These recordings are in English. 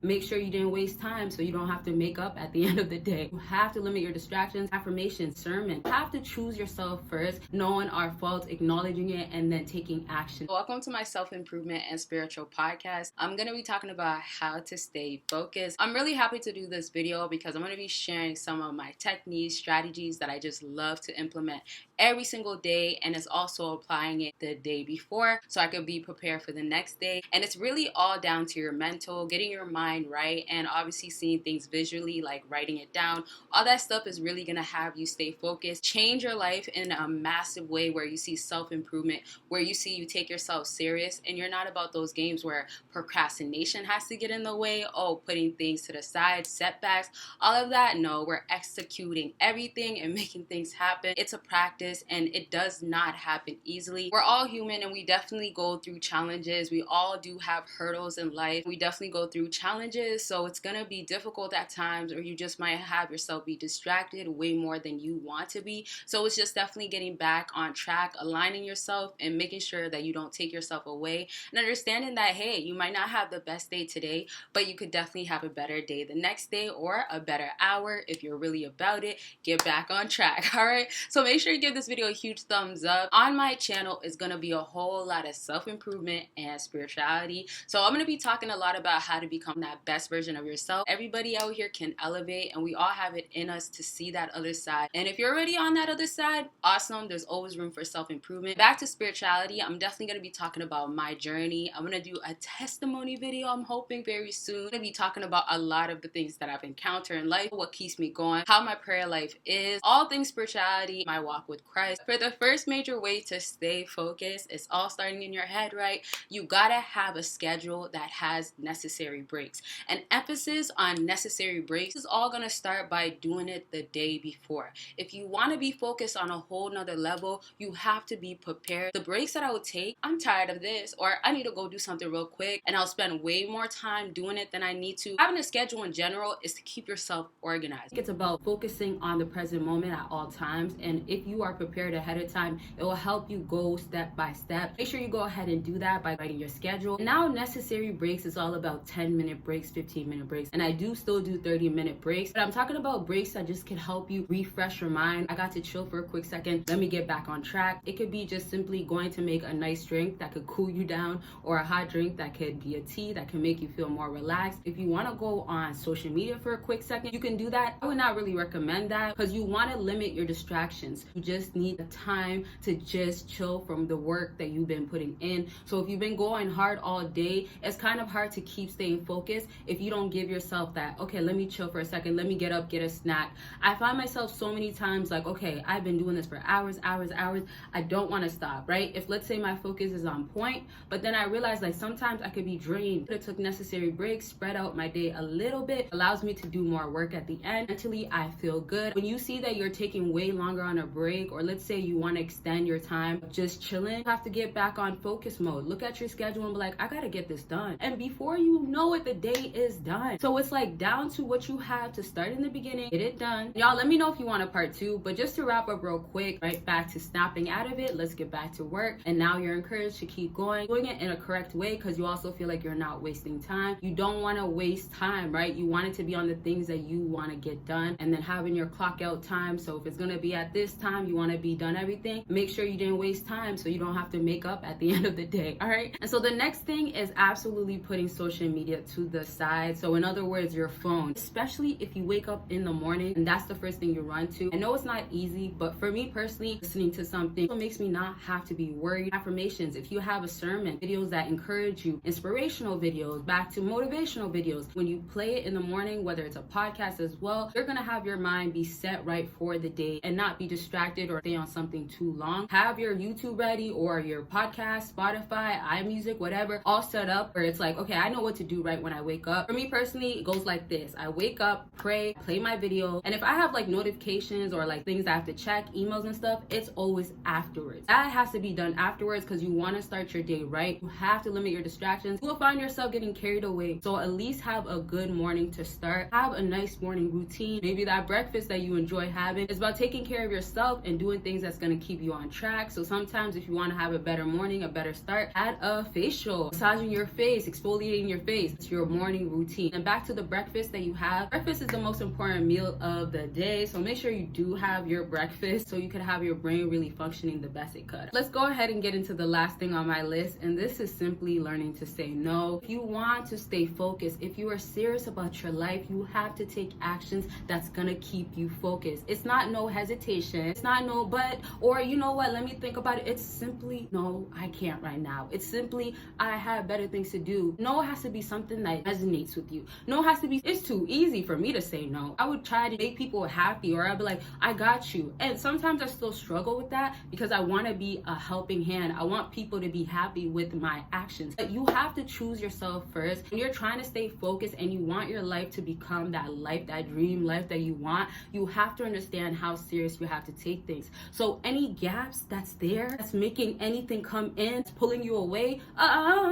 Make sure you didn't waste time so you don't have to make up at the end of the day. You have to limit your distractions, affirmations, sermon. You have to choose yourself first, knowing our faults, acknowledging it, and then taking action. Welcome to my self-improvement and spiritual podcast. I'm going to be talking about how to stay focused. I'm really happy to do this video because I'm going to be sharing some of my techniques, strategies that I just love to implement every single day, and it's also applying it the day before so I could be prepared for the next day. And it's really all down to your mental, getting your mind right, and obviously seeing things visually, like writing it down. All that stuff is really gonna have you stay focused, change your life in a massive way where you see self-improvement, where you see you take yourself serious, and you're not about those games where procrastination has to get in the way, putting things to the side, setbacks, all of that. No, we're executing everything and making things happen. It's a practice and it does not happen easily. We're all human and we definitely go through challenges. We all do have hurdles in life. We definitely go through challenges, so it's gonna be difficult at times, or you just might have yourself be distracted way more than you want to be. So it's just definitely getting back on track, aligning yourself and making sure that you don't take yourself away, and understanding that, hey, you might not have the best day today, but you could definitely have a better day the next day, or a better hour if you're really about it. Get back on track. All right, so make sure you give this video a huge thumbs up. On my channel is gonna be a whole lot of self-improvement and spirituality, so I'm gonna be talking a lot about how to become that best version of yourself. Everybody out here can elevate, and we all have it in us to see that other side. And if you're already on that other side, awesome. There's always room for self-improvement. Back to spirituality, I'm definitely going to be talking about my journey. I'm going to do a testimony video, I'm hoping, very soon. I'm going to be talking about a lot of the things that I've encountered in life, what keeps me going, how my prayer life is, all things spirituality, my walk with Christ. For the first major way to stay focused, it's all starting in your head, right? You gotta have a schedule that has necessary breaks. An emphasis on necessary breaks is all gonna start by doing it the day before. If you want to be focused on a whole nother level, you have to be prepared. The breaks that I would take, I'm tired of this, or I need to go do something real quick, and I'll spend way more time doing it than I need to. Having a schedule in general is to keep yourself organized. It's about focusing on the present moment at all times, and if you are prepared ahead of time, it will help you go step by step. Make sure you go ahead and do that by writing your schedule. Now, necessary breaks is all about 10-minute breaks, 15-minute breaks, and I do still do 30-minute breaks, but I'm talking about breaks that just can help you refresh your mind. I got to chill for a quick second, let me get back on track. It could be just simply going to make a nice drink that could cool you down, or a hot drink that could be a tea that can make you feel more relaxed. If you want to go on social media for a quick second, you can do that. I would not really recommend that because you want to limit your distractions. You just need the time to just chill from the work that you've been putting in. So if you've been going hard all day, it's kind of hard to keep staying focused if you don't give yourself that, okay, let me chill for a second, let me get up, get a snack. I find myself so many times like, okay, I've been doing this for hours, I don't want to stop, right? If let's say my focus is on point, but then I realize like sometimes I could be drained. I took necessary breaks, spread out my day a little bit, allows me to do more work at the end. Mentally, I feel good. When you see that you're taking way longer on a break, or let's say you want to extend your time just chilling, you have to get back on focus mode. Look at your schedule and be like, I gotta get this done. And before you know it, the day is done. So it's like down to what you have to start in the beginning, get it done. Y'all, let me know if you want a part 2, but just to wrap up real quick, right back to snapping out of it, let's get back to work. And now you're encouraged to keep going, doing it in a correct way, because you also feel like you're not wasting time. You don't want to waste time, right? You want it to be on the things that you want to get done, and then having your clock out time. So if it's going to be at this time, you want to be done everything, make sure you didn't waste time so you don't have to make up at the end of the day. All right. And so the next thing is absolutely putting social media to the side. So in other words, your phone, especially if you wake up in the morning and that's the first thing you run to. I know it's not easy, but for me personally, listening to something makes me not have to be worried. Affirmations, if you have a sermon, videos that encourage you, inspirational videos, back to motivational videos, when you play it in the morning, whether it's a podcast as well, you're gonna have your mind be set right for the day and not be distracted or stay on something too long. Have your YouTube ready, or your podcast, Spotify, iMusic, whatever, all set up where it's like, okay, I know what to do right when I wake up. For me personally, it goes like this. I wake up, pray, play my video, and if I have like notifications or like things I have to check, emails and stuff, it's always afterwards. That has to be done afterwards because you want to start your day right. You have to limit your distractions. You will find yourself getting carried away. So at least have a good morning to start. Have a nice morning routine. Maybe that breakfast that you enjoy having is about taking care of yourself and doing things that's going to keep you on track. So sometimes if you want to have a better morning, a better start, add a facial, massaging your face, exfoliating your face. It's your morning routine. And back to the breakfast that you have. Breakfast is the most important meal of the day. So make sure you do have your breakfast so you can have your brain really functioning the best it could. Let's go ahead and get into the last thing on my list. And this is simply learning to say no. If you want to stay focused, if you are serious about your life, you have to take actions that's gonna keep you focused. It's not no hesitation. It's not no but, or you know what, let me think about it. It's simply no, I can't right now. It's simply I have better things to do. No has to be something that resonates with you. No has to be, it's too easy for me to say no. I would try to make people happy, or I'd be like, I got you. And sometimes I still struggle with that because I want to be a helping hand. I want people to be happy with my actions. But you have to choose yourself first. When you're trying to stay focused and you want your life to become that life, that dream life that you want, you have to understand how serious you have to take things. So any gaps that's there, that's making anything come in, pulling you away,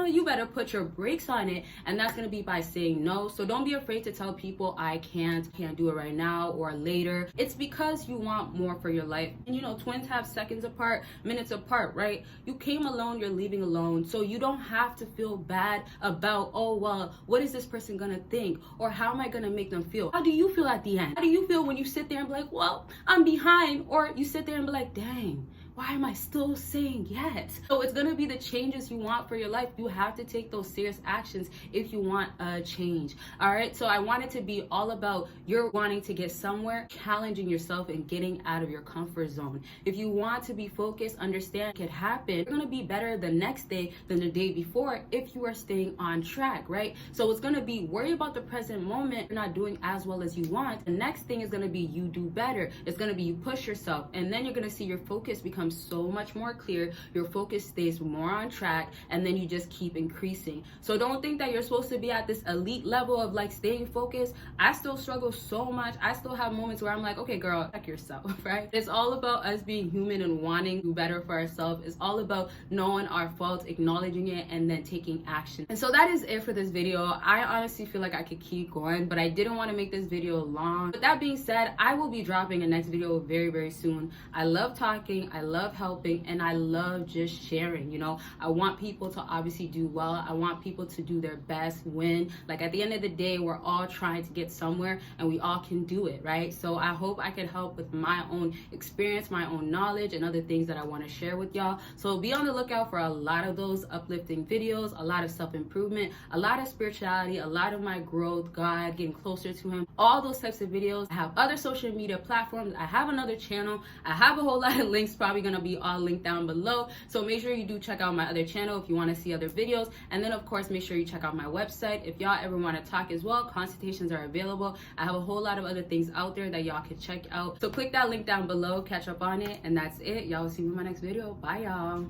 you better put your brakes on it. And that's going to be by saying no. So don't be afraid to tell people I can't do it right now or later. It's because you want more for your life. And you know, twins have seconds apart, minutes apart, right? You came alone, you're leaving alone. So you don't have to feel bad about, oh, well, what is this person going to think? Or how am I going to make them feel? How do you feel at the end? How do you feel when you sit there and be like, well, I'm behind? Or you sit there and be like, dang, why am I still saying yes? So it's gonna be the changes you want for your life. You have to take those serious actions if you want a change. All right, so I want it to be all about you're wanting to get somewhere, challenging yourself and getting out of your comfort zone. If you want to be focused, understand it can happen. You're gonna be better the next day than the day before if you are staying on track, right? So it's gonna be worry about the present moment. You're not doing as well as you want. The next thing is gonna be you do better. It's gonna be you push yourself, and then you're gonna see your focus become so much more clear, your focus stays more on track, and then you just keep increasing. So don't think that you're supposed to be at this elite level of like staying focused. I still struggle so much. I still have moments where I'm like, okay girl, check yourself, right? It's all about us being human and wanting to do better for ourselves. It's all about knowing our faults, acknowledging it, and then taking action. And so that is it for this video. I honestly feel like I could keep going, but I didn't want to make this video long. With that being said, I will be dropping a next video very, very soon. I love talking, I love helping, and I love just sharing. You know, I want people to obviously do well. I want people to do their best, win. Like at the end of the day, we're all trying to get somewhere and we all can do it, right? So I hope I can help with my own experience, my own knowledge, and other things that I want to share with y'all. So be on the lookout for a lot of those uplifting videos, a lot of self-improvement, a lot of spirituality, a lot of my growth, God, getting closer to him, all those types of videos. I have other social media platforms. I have another channel. I have a whole lot of links probably gonna be all linked down below. So make sure you do check out my other channel if you want to see other videos. And then of course, make sure you check out my website. If y'all ever want to talk as well, consultations are available. I have a whole lot of other things out there that y'all can check out. So click that link down below, catch up on it. And that's it. Y'all will see me in my next video. Bye y'all.